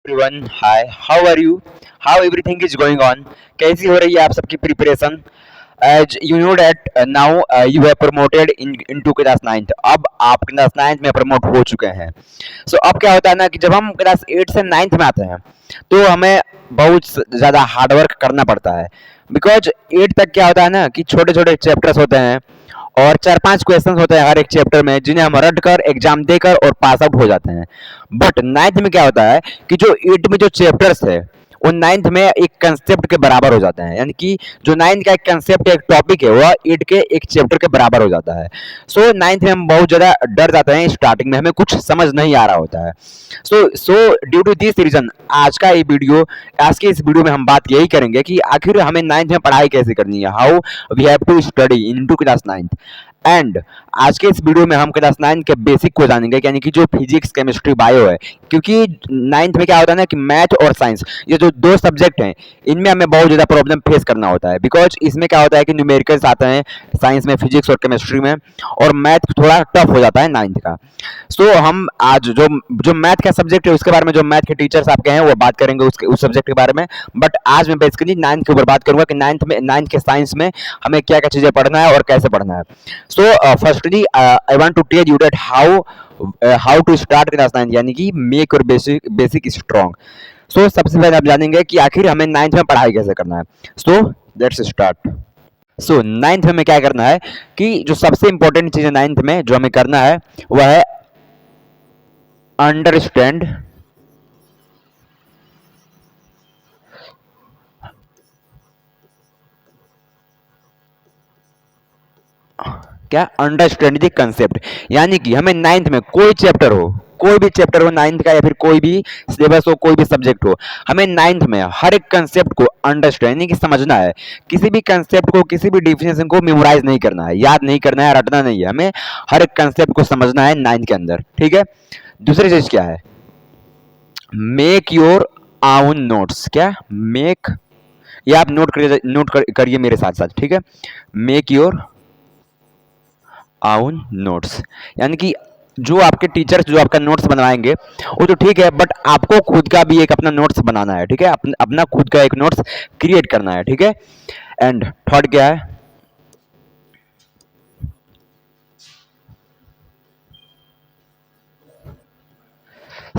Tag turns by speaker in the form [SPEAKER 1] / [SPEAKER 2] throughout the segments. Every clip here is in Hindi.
[SPEAKER 1] Everyone, hi, how are you? How everything is going on? कैसी हो रही है आप सबकी प्रिपरेशन? As you know that now you have promoted into class 9th। अब आप क्लास 9th में प्रमोट हो चुके हैं। सो अब क्या होता है ना कि जब हम क्लास 8 से 9th में आते हैं तो हमें बहुत ज़्यादा हार्ड वर्क करना पड़ता है। बिकॉज 8 तक क्या होता है ना कि छोटे छोटे चैप्टर्स होते हैं और 4-5 क्वेश्चन होते हैं हर एक चैप्टर में, जिन्हें हम रट कर एग्जाम देकर और पास आउट हो जाते हैं। बट 9th में क्या होता है कि जो 8 में जो चैप्टर्स है वो 9th में एक कंसेप्ट के बराबर हो जाते हैं। यानी कि जो 9th का एक कंसेप्ट, एक टॉपिक है, वह 8 के एक चैप्टर के बराबर हो जाता है। सो 9th में हम बहुत ज़्यादा डर जाते हैं, स्टार्टिंग में हमें कुछ समझ नहीं आ रहा होता है। So due to this reason आज के इस वीडियो में हम बात यही करेंगे कि आखिर हमें 9th में पढ़ाई कैसे करनी है, how we have to study into class 9th। And आज के इस वीडियो में हम क्लास 9 के बेसिक को जानेंगे, यानी कि जो फिजिक्स, केमिस्ट्री, बायो है। क्योंकि 9th में क्या होता है ना कि मैथ और साइंस, ये जो दो सब्जेक्ट हैं, इनमें हमें बहुत ज़्यादा प्रॉब्लम फेस करना होता है। बिकॉज इसमें क्या होता है कि न्यूमेरिकल्स आते हैं साइंस में, फिजिक्स और केमिस्ट्री में, और मैथ थोड़ा टफ हो जाता है 9th का। सो हम आज जो जो मैथ का सब्जेक्ट है उसके बारे में, जो मैथ के टीचर्स आपके हैं वो बात करेंगे उस सब्जेक्ट के बारे में। बट आज मैं बेसिकली 9th के ऊपर बात करूंगा कि 9th के साइंस में हमें क्या क्या चीज़ें पढ़ना है और कैसे पढ़ना है। So firstly, I want to tell you that how to start class 9, यानी कि make your basic strong। So सबसे पहले आप जानेंगे कि आखिर हमें 9th में पढ़ाई कैसे करना है। So let's start। So 9th में क्या करना है कि जो सबसे इंपॉर्टेंट चीज़ है 9th में जो हमें करना है वह है अंडरस्टैंड क्या, अंडरस्टैंड द कंसेप्ट। यानी कि हमें 9th में कोई भी चैप्टर हो 9th का, या फिर कोई भी सिलेबस हो, कोई भी सब्जेक्ट हो, हमें 9th में हर एक कंसेप्ट को अंडरस्टैंड यानी कि समझना है। किसी भी कंसेप्ट को, किसी भी डिफिनेशन को मेमोराइज नहीं करना है, याद नहीं करना है, रटना नहीं है, हमें हर एक कंसेप्ट को समझना है 9th के अंदर। ठीक है। दूसरी चीज क्या है, मेक योर आउन नोट्स। क्या, मेक, ये आप नोट करिए मेरे साथ साथ। ठीक है, मेक योर आउन नोट्स, यानी कि जो आपके टीचर्स जो आपका नोट्स बनवाएंगे वो तो ठीक है, बट आपको खुद का भी एक अपना नोट्स बनाना है। ठीक है, अपना खुद का एक नोट्स क्रिएट करना है। ठीक है। एंड थर्ड क्या है,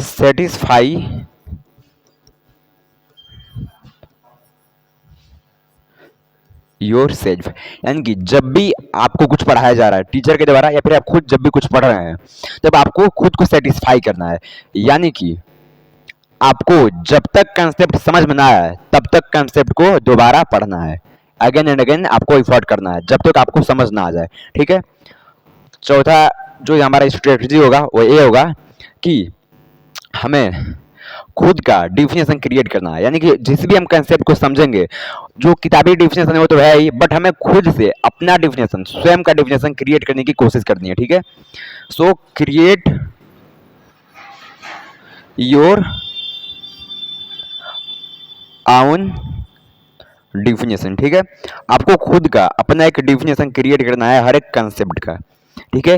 [SPEAKER 1] सेटिस्फाई योर सेल्फ। यानी कि जब भी आपको कुछ पढ़ाया जा रहा है टीचर के द्वारा, या फिर आप खुद जब भी कुछ पढ़ रहे हैं, तब आपको खुद को सेटिस्फाई करना है। यानी कि आपको जब तक कंसेप्ट समझ में ना आए तब तक कंसेप्ट को दोबारा पढ़ना है, अगेन एंड अगेन आपको एफर्ट करना है जब तक आपको समझ ना आ जाए। ठीक है। चौथा जो हमारा स्ट्रेटजी होगा वो ये होगा कि हमें खुद का डिफिनेशन क्रिएट करना है। यानी कि जिस भी हम कंसेप्ट को समझेंगे, जो किताबी डिफिनेशन है वो तो है ही, बट हमें खुद से अपना डिफिनेशन, स्वयं का डिफिनेशन क्रिएट करने की कोशिश करनी है। ठीक है। सो क्रिएट योर आउन डिफिनेशन। ठीक है, आपको खुद का अपना एक डिफिनेशन क्रिएट करना है हर एक कंसेप्ट का। ठीक है।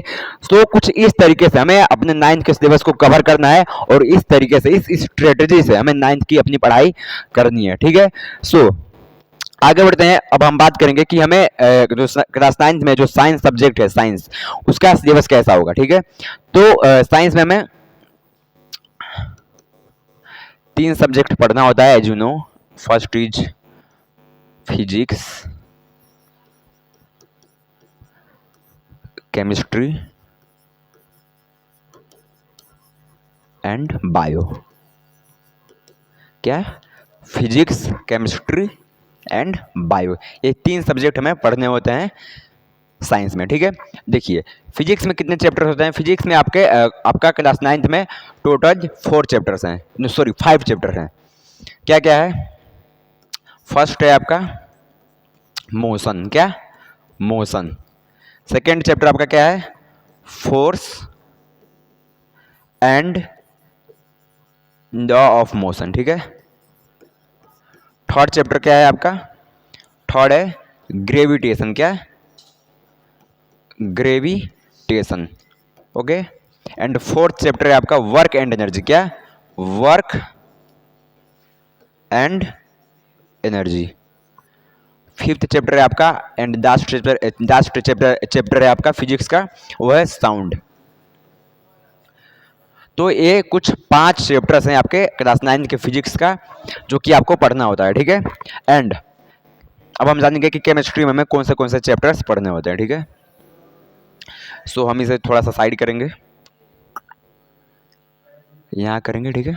[SPEAKER 1] तो कुछ इस तरीके से हमें अपने 9th के सिलेबस को कवर करना है, और इस तरीके से, इस स्ट्रेटजी से हमें 9th की अपनी पढ़ाई करनी है। ठीक है। सो आगे बढ़ते हैं। अब हम बात करेंगे कि हमें जो क्लास 9th में जो साइंस सब्जेक्ट है, साइंस, उसका सिलेबस कैसा होगा। ठीक है। तो साइंस में हमें 3 सब्जेक्ट पढ़ना होता है, as you know. First is physics, chemistry and bio. क्या, फिजिक्स, केमिस्ट्री एंड बायो, ये 3 सब्जेक्ट हमें पढ़ने होते हैं साइंस में। ठीक है। देखिए, फिजिक्स में कितने चैप्टर होते हैं? फिजिक्स में आपका क्लास 9th में टोटल 4 चैप्टर्स हैं, सॉरी 5 चैप्टर हैं। क्या क्या है? फर्स्ट है आपका मोशन। क्या, मोशन। सेकेंड चैप्टर आपका क्या है? Force and law of motion. ठीक है। थर्ड चैप्टर क्या है आपका? थर्ड है ग्रेविटेशन। क्या, gravitation. Okay. And fourth chapter है आपका वर्क एंड एनर्जी। क्या, work and energy. Fifth chapter है आपका एंड लास्ट चैप्टर है आपका फिजिक्स का, वो है साउंड। तो ये कुछ 5 चैप्टर्स हैं आपके क्लास 9 के फिजिक्स का जो कि आपको पढ़ना होता है, ठीक है। एंड अब हम जानेंगे कि केमिस्ट्री में हमें कौन से चैप्टर्स पढ़ने होते हैं, ठीक है। सो हम इसे थोड़ा सा साइड करेंगे, यहाँ करेंगे, ठीक है।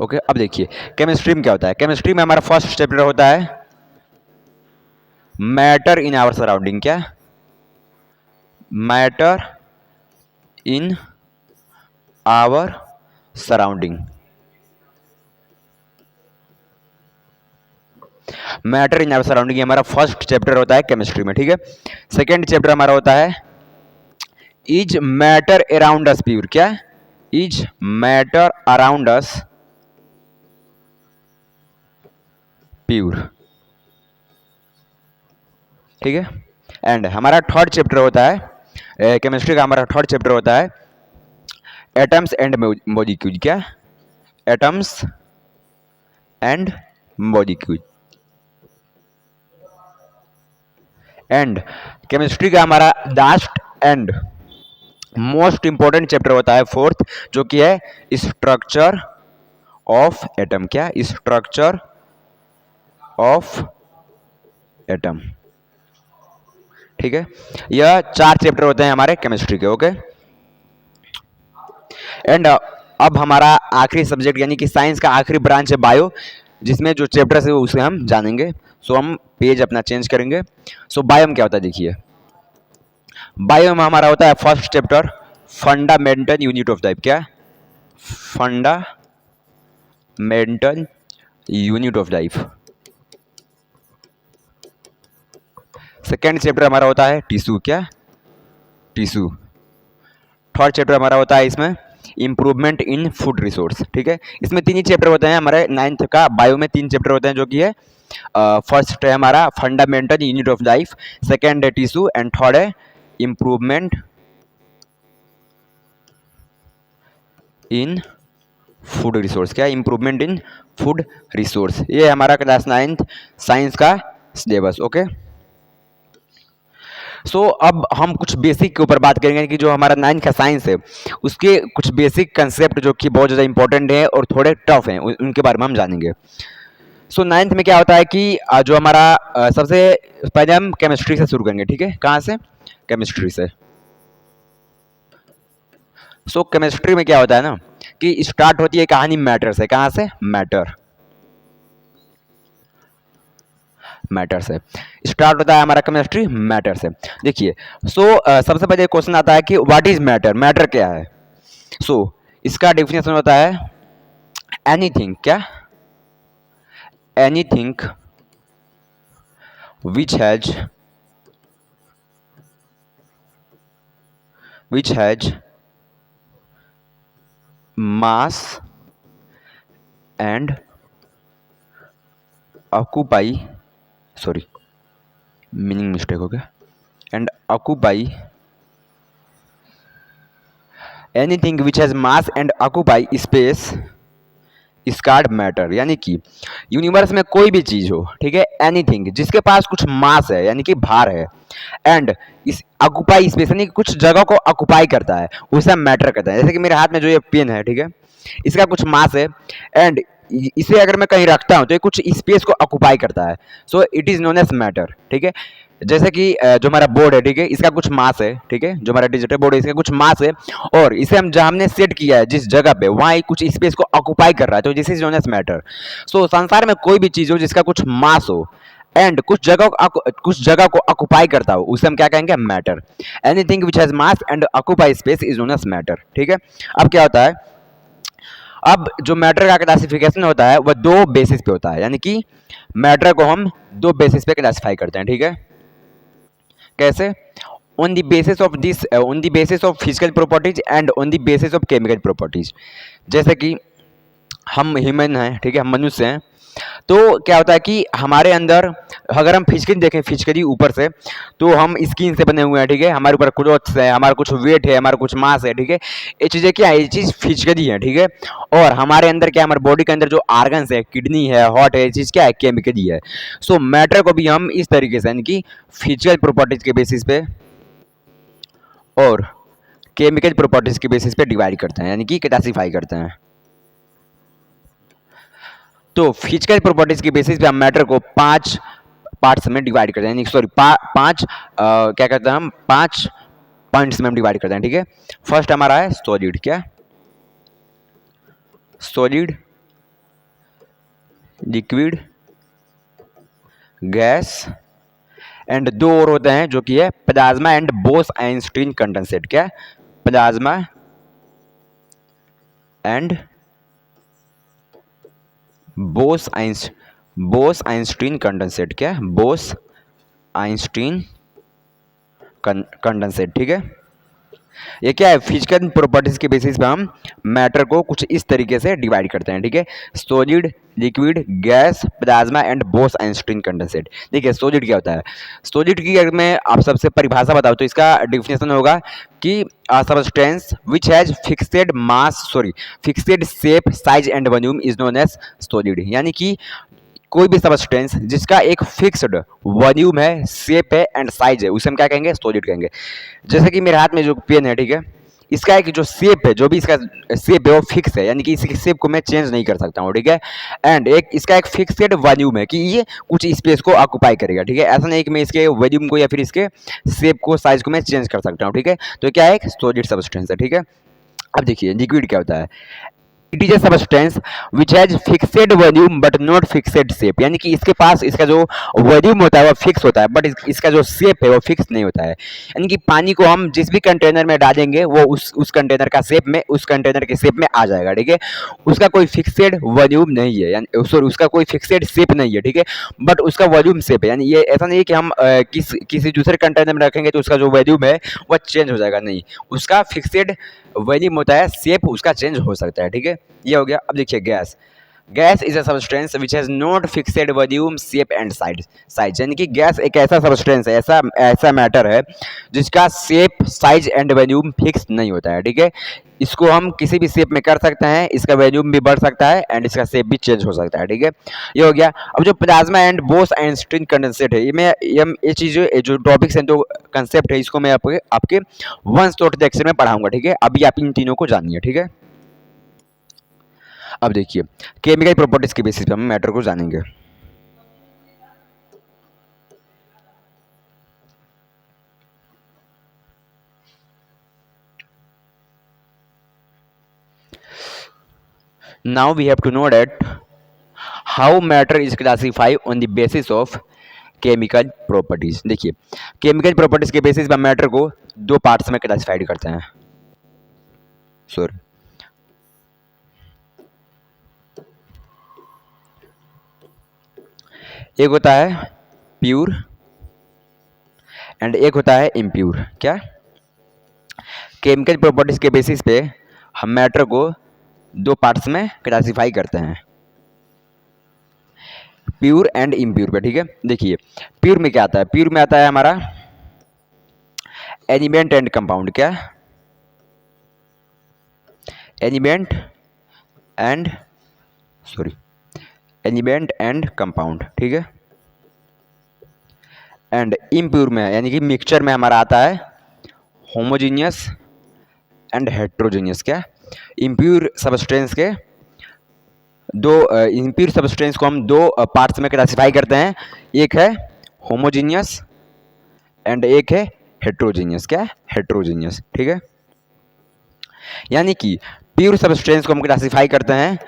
[SPEAKER 1] ओके अब देखिए केमिस्ट्री में क्या होता है। केमिस्ट्री में हमारा फर्स्ट चैप्टर होता है मैटर इन आवर सराउंडिंग। क्या? Matter in our surrounding. Matter in our surrounding हमारा फर्स्ट चैप्टर होता है केमिस्ट्री में, ठीक है। सेकेंड चैप्टर हमारा होता है is matter around us pure. क्या? Is matter around us pure, ठीक है। एंड हमारा थर्ड चैप्टर होता है केमिस्ट्री का, हमारा थर्ड चैप्टर होता है एटम्स एंड मॉलिक्यूल। क्या? Atoms and molecule. And chemistry का हमारा last and most important chapter होता है फोर्थ, जो कि है स्ट्रक्चर ऑफ एटम। क्या? स्ट्रक्चर ऑफ एटम, ठीक है। यह 4 चैप्टर होते हैं हमारे केमिस्ट्री के, ओके। एंड अब हमारा आखिरी सब्जेक्ट यानी कि साइंस का आखिरी ब्रांच है बायो, जिसमें जो चैप्टर्स है उसे हम जानेंगे। सो हम पेज अपना चेंज करेंगे। सो बायो में क्या होता है देखिए, बायो में हमारा होता है first chapter fundamental unit of life. क्या? Fundamental unit of life. Second chapter हमारा होता है टिश्यू। क्या? टिश्यू। थर्ड चैप्टर हमारा होता है इसमें इंप्रूवमेंट इन फूड रिसोर्स, ठीक है। इसमें 3 ही चैप्टर होते हैं हमारे 9th का बायो में, 3 चैप्टर होते हैं जो कि है फर्स्ट है हमारा fundamental unit of life, second है टिश्यू एंड थर्ड है इंप्रूवमेंट इन फूड रिसोर्स। क्या? Improvement in food resource. ये हमारा क्लास 9th साइंस का सिलेबस, ओके। सो अब हम कुछ बेसिक के ऊपर बात करेंगे कि जो हमारा 9th का साइंस है उसके कुछ बेसिक कंसेप्ट जो कि बहुत ज़्यादा इंपॉर्टेंट है और थोड़े टफ हैं, उनके बारे में हम जानेंगे। सो 9th में क्या होता है कि जो हमारा सबसे पहले हम केमिस्ट्री से शुरू करेंगे, ठीक है। कहाँ से? केमिस्ट्री से। सो केमिस्ट्री में क्या होता है ना कि स्टार्ट होती है कहानी मैटर से। कहाँ से? मैटर से स्टार्ट होता है हमारा केमिस्ट्री मैटर से। देखिए सबसे पहले क्वेश्चन आता है कि व्हाट इज मैटर। मैटर क्या है? इसका डेफिनेशन होता है एनीथिंग। क्या? Anything which has mass and occupy, sorry meaning mistake हो गया, and occupy anything which has mass and occupy space is called matter. यानी कि यूनिवर्स में कोई भी चीज हो, ठीक है, एनीथिंग जिसके पास कुछ मास है यानी कि भार है एंड इस ऑक्यूपाई स्पेस यानी कि कुछ जगह को ऑक्यूपाई करता है, उसे हम मैटर कहते हैं। जैसे कि मेरे हाथ में जो ये पेन है, ठीक है, इसका कुछ मास है एंड इसे अगर मैं कहीं रखता हूं तो ये कुछ स्पेस को ऑक्यूपाई करता है। So it is known as matter, ठीक है। जैसे कि जो हमारा बोर्ड है, ठीक है, इसका कुछ मास है, ठीक है, जो हमारा डिजिटल बोर्ड है इसका कुछ मास है और इसे हम जहां हमने सेट किया है जिस जगह पे वहां कुछ स्पेस को ऑक्यूपाई कर रहा है, तो this is known as matter. So संसार में कोई भी चीज हो जिसका कुछ मास हो एंड कुछ जगह को ऑक्यूपाई करता हो उसे हम क्या कहेंगे? Matter. Anything which has mass and occupy space is known as matter, ठीक है। अब क्या होता है, अब जो मैटर का क्लासिफिकेशन होता है वह 2 बेसिस पे होता है, यानी कि मैटर को हम 2 बेसिस पे क्लासिफाई करते हैं, ठीक है। कैसे? On the basis of physical properties and on the basis of chemical properties. जैसे कि हम ह्यूमन हैं, ठीक है, हम मनुष्य हैं, तो क्या होता है कि हमारे अंदर अगर हम फिजिकली देखें, फिजिकली ऊपर से, तो हम स्किन से बने हुए हैं, ठीक है, हमारे ऊपर क्लोथ्स है, हमारा कुछ वेट है, हमारा कुछ मास है, ठीक है, ये चीज़ें क्या है, ये चीज़ फिजिकली है, ठीक है। और हमारे अंदर क्या है, हमारे बॉडी के अंदर जो आर्गन्स है, किडनी है, हार्ट है, ये चीज़ क्या है, केमिकली है। सो मैटर को भी हम इस तरीके से यानी कि फिजिकल प्रॉपर्टीज के बेसिस पे और केमिकल प्रॉपर्टीज के बेसिस पे डिवाइड करते हैं, यानी कि क्लासीफाई करते हैं। तो फिजिकल प्रॉपर्टीज के बेसिस पे हम मैटर को 5 पार्ट्स में डिवाइड करते हैं, यानी सॉरी पांच क्या कहते हैं, हम 5 पॉइंट्स में हम डिवाइड करते हैं, ठीक है। फर्स्ट हमारा है सॉलिड, क्या, सॉलिड, लिक्विड, गैस एंड दो और होते हैं जो कि है plasma and Bose Einstein condensate, क्या, plasma and Bose Einstein condensate, क्या, बोस आइंस्टीन कंडेंसेट, ठीक है। ये क्या है, फिजिकल प्रॉपर्टीज के बेसिस पे हम मैटर को कुछ इस तरीके से डिवाइड करते हैं, ठीक है। Solid, liquid, gas, plasma and Bose Einstein condensate. देखिए सॉलिड क्या होता है, सॉलिड की अगर मैं आप सबसे परिभाषा बताऊं तो इसका डिफिनेशन होगा कि substance which has fixed mass fixed shape size and volume is known as solid, यानी कि कोई भी सबस्टेंस जिसका एक फिक्स्ड वॉल्यूम है, शेप है एंड साइज है, उसे हम क्या कहेंगे, सॉलिड कहेंगे। जैसे कि मेरे हाथ में जो पेन है, ठीक है, इसका एक जो शेप है, जो भी इसका शेप है वो फिक्स है, यानी कि इसकी शेप को मैं चेंज नहीं कर सकता हूँ, ठीक है। एंड एक इसका एक फिक्स्ड वॉल्यूम है कि ये कुछ स्पेस को ऑक्यूपाई करेगा, ठीक है। ऐसा नहीं कि मैं इसके वॉल्यूम को या फिर इसके शेप को, साइज को मैं चेंज कर सकता हूँ, ठीक है। तो क्या है, एक सॉलिड सबस्टेंस है, ठीक है। अब देखिए लिक्विड क्या होता है, it is a substance which has fixed volume but not fixed shape, यानी कि इसके पास इसका जो वॉल्यूम होता है वो फिक्स होता है, बट इसका जो शेप है वो फिक्स नहीं होता है। यानी कि पानी को हम जिस भी कंटेनर में डालेंगे वो उस कंटेनर का शेप में, उस कंटेनर के शेप में आ जाएगा, ठीक है। उसका कोई फिक्सेड वॉल्यूम नहीं है, यानी सॉरी उसका कोई फिक्सेड शेप नहीं है, ठीक है, बट उसका वॉल्यूम शेप है। यानी ये ऐसा नहीं है कि हम किसी दूसरे कंटेनर में रखेंगे तो उसका जो वॉल्यूम है वो चेंज हो जाएगा, नहीं, उसका फिक्सेड वॉल्यूम होता है, शेप उसका चेंज हो सकता है, ठीक है। ये हो गया। अब देखिए gas, gas is a substance which has not fixed volume, shape and size, यानी कि गैस एक ऐसा सबस्टेंस है, ऐसा मैटर है जिसका shape, size and volume fix नहीं होता है, ठीक है। इसको हम किसी भी शेप में कर सकते हैं, इसका वॉल्यूम भी बढ़ सकता है एंड इसका शेप भी चेंज हो सकता है, ठीक है। ये हो गया। अब जो plasma and Bose Einstein condensate है, ये चीज़ जो टॉपिक्स हैं, जो कंसेप्ट है, इसको मैं आपके वन शॉट लेक्चर में पढ़ाऊंगा, ठीक है। अभी आप इन तीनों को जानिए, ठीक है। अब देखिए केमिकल प्रॉपर्टीज के बेसिस पे हम मैटर को जानेंगे। Now we have to know that how matter is classified on the basis of chemical properties. देखिए केमिकल प्रॉपर्टीज के बेसिस पे हम मैटर को दो पार्ट्स में क्लासिफाइड करते हैं, सॉरी एक होता है प्योर एंड एक होता है इम्प्योर। क्या, केमिकल प्रॉपर्टीज के बेसिस पे हम मैटर को दो पार्ट्स में क्लासिफाई करते हैं, प्योर एंड इम्प्योर पे, ठीक है। देखिए प्योर में क्या आता है, प्योर में आता है हमारा एलिमेंट एंड कंपाउंड। क्या, element and element and compound, ठीक है। एंड इम्प्योर में यानी कि मिक्सचर में हमारा आता है होमोजीनियस एंड हेट्रोजीनियस। क्या, इम्प्योर सबस्टेंस के दो इम्प्योर सबस्टेंस को हम दो पार्ट्स में क्लासिफाई करते हैं, एक है होमोजीनियस एंड एक है हेट्रोजीनियस। क्या, हेट्रोजीनियस, ठीक है। यानी कि प्योर सबस्टेंस को हम क्लासिफाई करते हैं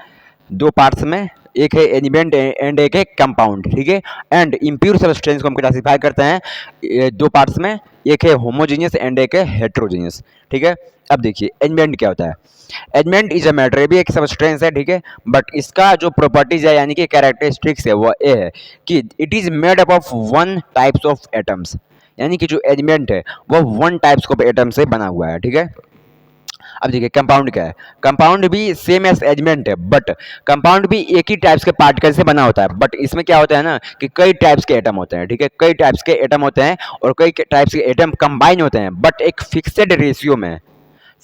[SPEAKER 1] दो पार्ट्स में, एक है एलिमेंट एंड एक है कंपाउंड, ठीक है। एंड इम्प्योर सब्सटेंस को हम क्लासिफाई करते हैं दो पार्ट्स में, एक है होमोजीनियस एंड एक है हेट्रोजीनियस, ठीक है। अब देखिए एलिमेंट क्या होता है, एलिमेंट इज अ मैटर, ये भी एक सब्सटेंस है, ठीक है। बट इसका जो प्रॉपर्टीज है यानी कि कैरेक्टरिस्टिक्स है वो ये है कि it is made up of one types of atoms, यानी कि जो एलिमेंट है वो वन टाइप्स ऑफ एटम से बना हुआ है, ठीक है। अब देखिए कंपाउंड क्या है, कंपाउंड भी सेम एज एलिमेंट है, बट कंपाउंड भी एक ही टाइप्स के पार्टिकल से बना होता है, बट इसमें क्या होता है ना कि कई टाइप्स के एटम होते हैं, ठीक है, कई टाइप्स के एटम होते हैं और कई टाइप्स के एटम कंबाइन होते हैं, बट एक फिक्सेड रेशियो में,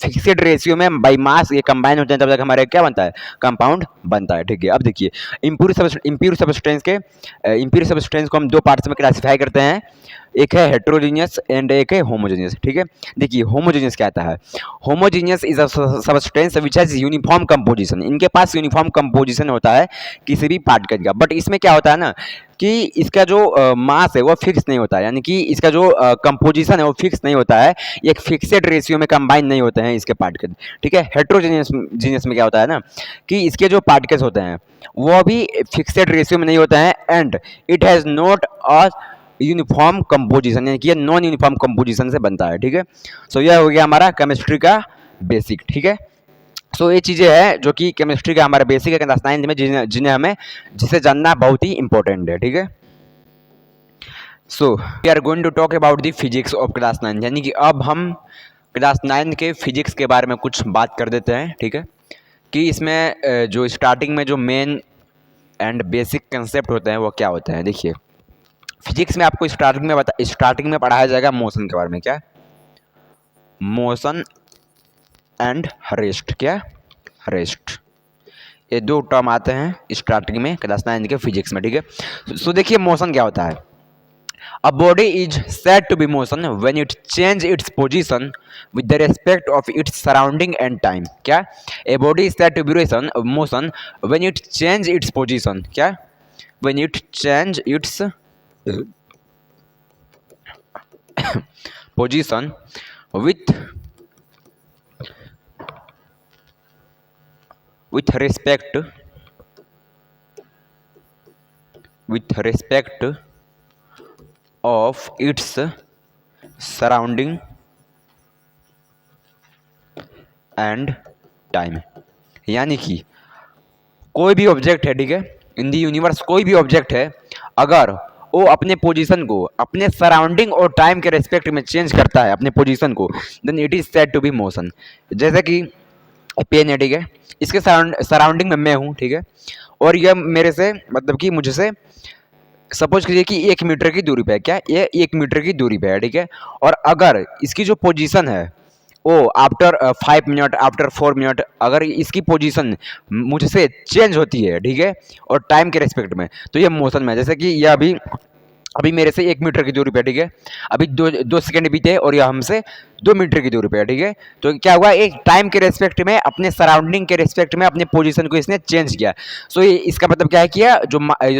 [SPEAKER 1] फिक्सेड रेशियो में बाई मास ये कंबाइन होते हैं, तब तक हमारे क्या बनता है, कंपाउंड बनता है, ठीक है। अब देखिए इम्प्योर सब्सटेंस को हम दो पार्ट्स में क्लासिफाई करते हैं, एक है हेट्रोजीनियस एंड एक है होमोजीनियस, ठीक है। देखिए होमोजीनियस क्या आता है, homogeneous is a substance which has uniform composition, इनके पास यूनिफॉर्म कंपोजिशन होता है किसी भी पार्टिकल का, बट इसमें क्या होता है ना कि इसका जो मास है वो फिक्स नहीं होता है, यानी कि इसका जो कंपोजिशन है वो फिक्स नहीं होता है, एक फिक्सेड रेशियो में कंबाइन नहीं होते हैं इसके पार्टिकल, ठीक है। हेट्रोजीनियस में क्या होता है ना कि इसके जो पार्टिकल्स होते हैं वो भी फिक्सेड रेशियो में नहीं होते हैं, and it has not a uniform composition, यानी कि ये नॉन यूनिफॉर्म कंपोजिशन से बनता है, ठीक है। सो यह हो गया हमारा केमिस्ट्री का बेसिक, ठीक है। सो ये चीज़ें हैं जो कि केमिस्ट्री का हमारा बेसिक है क्लास 9 में, जिन्हें हमें जिसे जानना बहुत ही इंपॉर्टेंट है, ठीक है। So we are going to talk about the physics of class 9, यानी कि अब हम क्लास 9 के फिजिक्स के बारे में कुछ बात कर देते हैं, ठीक है, कि इसमें जो स्टार्टिंग में जो मेन एंड बेसिक कंसेप्ट होते हैं वो क्या होते हैं। देखिए फिजिक्स में आपको स्टार्टिंग में पढ़ाया जाएगा मोशन के बारे में, क्या मोशन एंड रेस्ट, क्या रेस्ट, ये दो टर्म आते हैं स्टार्टिंग में क्लास 9 के फिजिक्स में, ठीक है। सो देखिए मोशन क्या होता है, a body is said to be motion when it change its position with the respect of its surrounding and time, क्या a body is said to be motion when it change its position, क्या when it change its position with respect of its surrounding and time, यानी कि कोई भी ऑब्जेक्ट है, ठीक है, इन दी यूनिवर्स कोई भी ऑब्जेक्ट है, अगर वो अपने पोजीशन को अपने सराउंडिंग और टाइम के रेस्पेक्ट में चेंज करता है अपने पोजीशन को, then it is said to be motion. जैसे कि पेन है, ठीक है, इसके सराउंडिंग में मैं हूँ, ठीक है, और यह मेरे से मतलब कि मुझसे सपोज कीजिए कि 1 मीटर की दूरी पे है, क्या ये 1 मीटर की दूरी पे है, ठीक है, और अगर इसकी जो पोजीशन है वो आफ्टर 5 मिनट आफ्टर 4 मिनट अगर इसकी पोजीशन मुझसे चेंज होती है, ठीक है, और टाइम के रेस्पेक्ट में, तो ये मोशन में है। जैसे कि यह अभी मेरे से 1 मीटर की दूरी पे, ठीक है, अभी दो सेकंड बीते और यह हमसे 2 मीटर की दूरी पे है, ठीक है, तो क्या हुआ, एक टाइम के रेस्पेक्ट में अपने सराउंडिंग के रेस्पेक्ट में अपने पोजीशन को इसने चेंज किया। सो इसका मतलब क्या है कि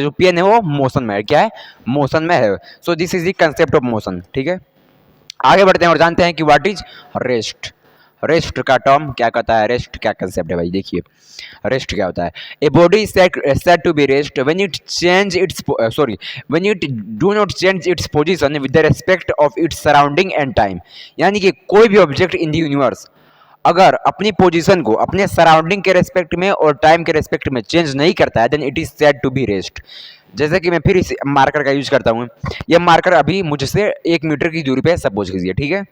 [SPEAKER 1] जो पेन है वो मोशन में है, क्या है, मोशन में है। So this is the concept of motion, ठीक है। आगे बढ़ते हैं और जानते हैं कि व्हाट इज रेस्ट। रेस्ट का टर्म क्या कहता है, रेस्ट क्या कंसेप्ट है भाई। देखिए रेस्ट क्या होता है, a body said to be rest when it change its when it do not change its position with the respect of its surrounding and time, यानी कि कोई भी ऑब्जेक्ट इन द यूनिवर्स अगर अपनी पोजीशन को अपने सराउंडिंग के रेस्पेक्ट में और टाइम के रेस्पेक्ट में चेंज नहीं करता है, then it is said to be rest. जैसे कि मैं फिर इस मार्कर का यूज करता हूँ, यह मार्कर अभी मुझसे 1 मीटर की दूरी पे सपोज कीजिए, ठीक है,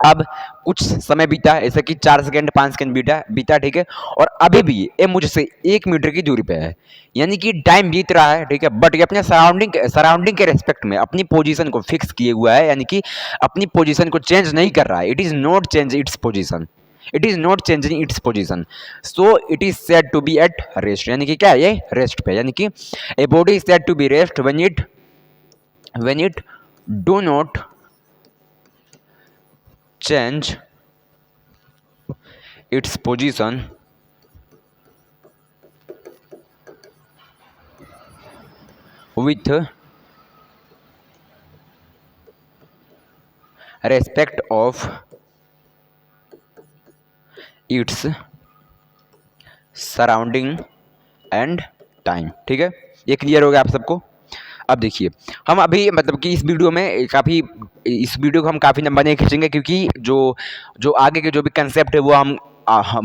[SPEAKER 1] अब कुछ समय बीता, ऐसे कि 4 सेकंड 5 सेकंड बीता, ठीक है, और अभी भी ये मुझसे 1 मीटर की दूरी पे है, यानी कि टाइम बीत रहा है, ठीक है, बट ये अपने सराउंडिंग के रेस्पेक्ट में अपनी पोजीशन को फिक्स किए हुआ है, यानी कि अपनी पोजीशन को चेंज नहीं कर रहा है। It is not change its position, it is not changing its position, so it is said to be at rest, यानी कि क्या है, ये रेस्ट पे, यानी कि a body is said to be rest when it do not change its position with respect of its surrounding and time, ठीक है, ये क्लियर हो गया आप सबको। अब देखिए हम अभी मतलब कि इस वीडियो को हम काफ़ी लंबा नहीं खींचेंगे, क्योंकि जो आगे के जो भी कंसेप्ट है वो हम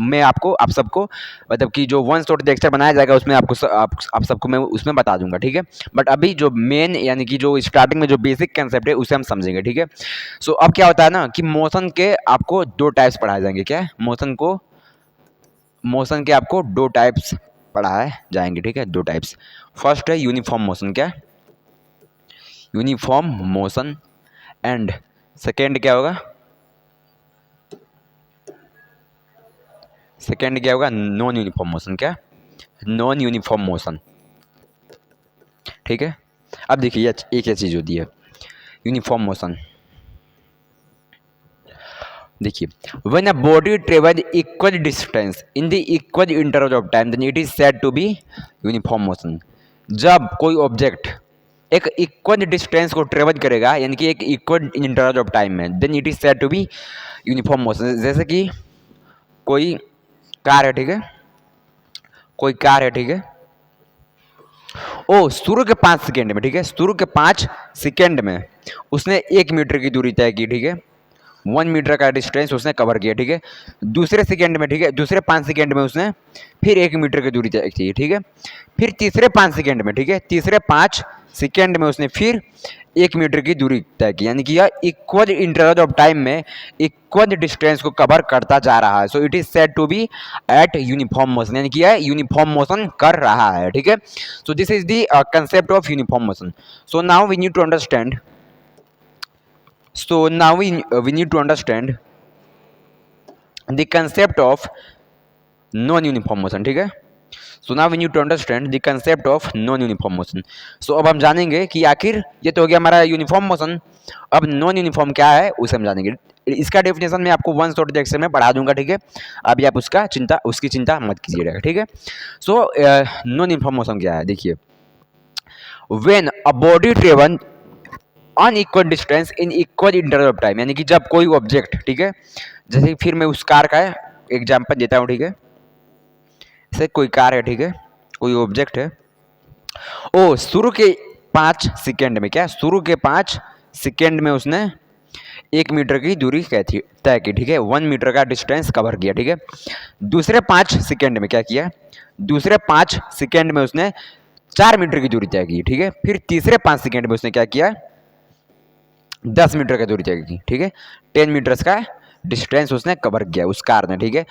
[SPEAKER 1] मैं आपको आप सबको मतलब कि जो वन शॉट लेक्चर बनाया जाएगा उसमें आपको आप सबको मैं उसमें बता दूंगा, ठीक है। बट अभी जो मेन यानी कि जो स्टार्टिंग में जो बेसिक कंसेप्ट है उसे हम समझेंगे, ठीक है। सो अब क्या होता है ना कि मोशन के आपको दो टाइप्स पढ़ाए जाएंगे। क्या है? मोशन के आपको दो टाइप्स पढ़ाए जाएंगे, ठीक है। दो टाइप्स। फर्स्ट है यूनिफॉर्म मोशन। क्या? Uniform motion. एंड सेकेंड क्या होगा? सेकेंड क्या होगा? Non uniform motion. क्या? नॉन यूनिफॉर्म मोशन, ठीक है। अब देखिए एक क्या चीज़ होती है यूनिफॉर्म मोशन। देखिए, when a body travel equal distance in the equal interval of time then it is said to be uniform motion. जब कोई ऑब्जेक्ट एक इक्वल डिस्टेंस को ट्रेवल करेगा यानी कि एक इक्वल इंटरवल ऑफ टाइम में, then it is said to be uniform motion. जैसे कि कोई कार है, ठीक है। कोई कार है, ठीक है। ओ शुरू के 5 सेकेंड में, ठीक है, शुरू के 5 सेकेंड में उसने 1 मीटर की दूरी तय की, ठीक है। 1 मीटर का डिस्टेंस उसने कवर किया, ठीक है। दूसरे सेकेंड में, ठीक है, दूसरे 5 सेकेंड में उसने फिर 1 मीटर की दूरी तय की, ठीक है। फिर तीसरे 5 सेकेंड में, ठीक है, तीसरे 5 सेकेंड में उसने फिर 1 मीटर की दूरी तय की, यानी कि यह इक्वल इंटरवल ऑफ टाइम में इक्वल डिस्टेंस को कवर करता जा रहा है। So it is said to be at uniform motion, यानी कि यह यूनिफॉर्म मोशन कर रहा है, ठीक है। So this is the concept of uniform motion. So now we need to understand we need to understand the concept of non uniform motion, ठीक है। So now we need to understand the concept of non uniform motion. सो अब हम जानेंगे कि आखिर ये तो हो गया हमारा यूनिफॉर्म मोशन, अब नॉन यूनिफॉर्म क्या है उसे हम जानेंगे। इसका डेफिनेशन मैं आपको वन शॉट लेक्चर में पढ़ा दूंगा, ठीक है। अभी आप उसकी चिंता मत कीजिएगा, ठीक है। सो नॉन यूनिफॉर्म मोशन क्या है? देखिए, when a body travel unequal distance in equal interval of time, यानी कि जब कोई ऑब्जेक्ट, ठीक है, जैसे फिर मैं उस कार का एग्जांपल देता हूं, ठीक है। जैसे कोई कार है, ठीक है, कोई ऑब्जेक्ट है। ओ शुरू के 5 सेकेंड में, क्या शुरू के 5 सेकेंड में उसने 1 मीटर की दूरी तय की, ठीक है। 1 मीटर का डिस्टेंस कवर किया, ठीक है। दूसरे 5 सेकेंड में क्या किया? दूसरे 5 सेकेंड में उसने 4 मीटर की दूरी तय की, ठीक है। फिर तीसरे 5 सेकेंड में उसने क्या किया? 10 मीटर का दूरी तय की, ठीक है। 10 मीटर्स का डिस्टेंस उसने कवर किया उस कार ने, ठीक है।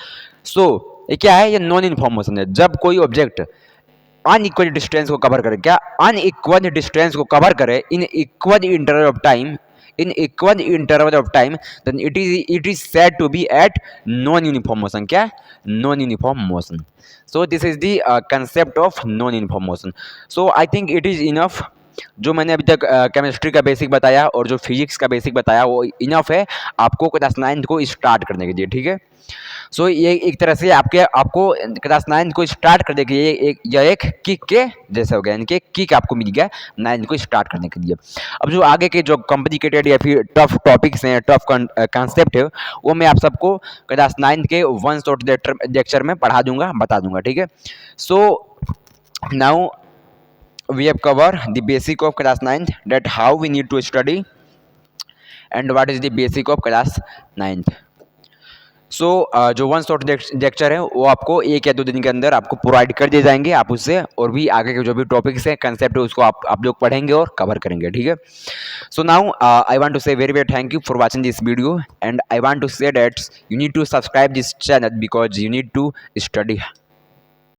[SPEAKER 1] सो ये क्या है? ये नॉन यूनिफॉर्म मोशन है। जब कोई ऑब्जेक्ट अनइक्वल डिस्टेंस को कवर करे, क्या अनइक्वल डिस्टेंस को कवर करे in equal interval of time, in equal interval of time, then it is said to be at non uniform motion. क्या? Non uniform motion. So this is the concept of non uniform motion. So I think it is enough. जो मैंने अभी तक केमिस्ट्री का बेसिक बताया और जो फिजिक्स का बेसिक बताया वो इनफ है आपको क्लास 9 को स्टार्ट करने के लिए, ठीक है। सो ये एक तरह से आपको क्लास 9 को स्टार्ट करने के लिए यह एक किक के जैसा हो गया, यानी कि किक आपको मिल गया 9 को स्टार्ट करने के लिए। अब जो आगे के जो कॉम्प्लिकेटेड या फिर टफ टॉपिक्स हैं, टफ कॉन्सेप्ट है, वो मैं आप सबको क्लास 9 के वन शॉट लेक्चर में पढ़ा दूंगा, बता दूंगा, ठीक है। So now we have covered the basic of class 9th, that how we need to study and what is the basic of class 9th. सो जो वन शॉट लेक्चर है वो आपको 1 या 2 दिन के अंदर आपको प्रोवाइड कर दिए जाएंगे, आप उससे और भी आगे के जो भी टॉपिक्स हैं, कंसेप्ट है, उसको आप लोग पढ़ेंगे और कवर करेंगे, ठीक है। So now I want to say very very thank you for watching this video and I want to say that you need to subscribe this channel because you need to study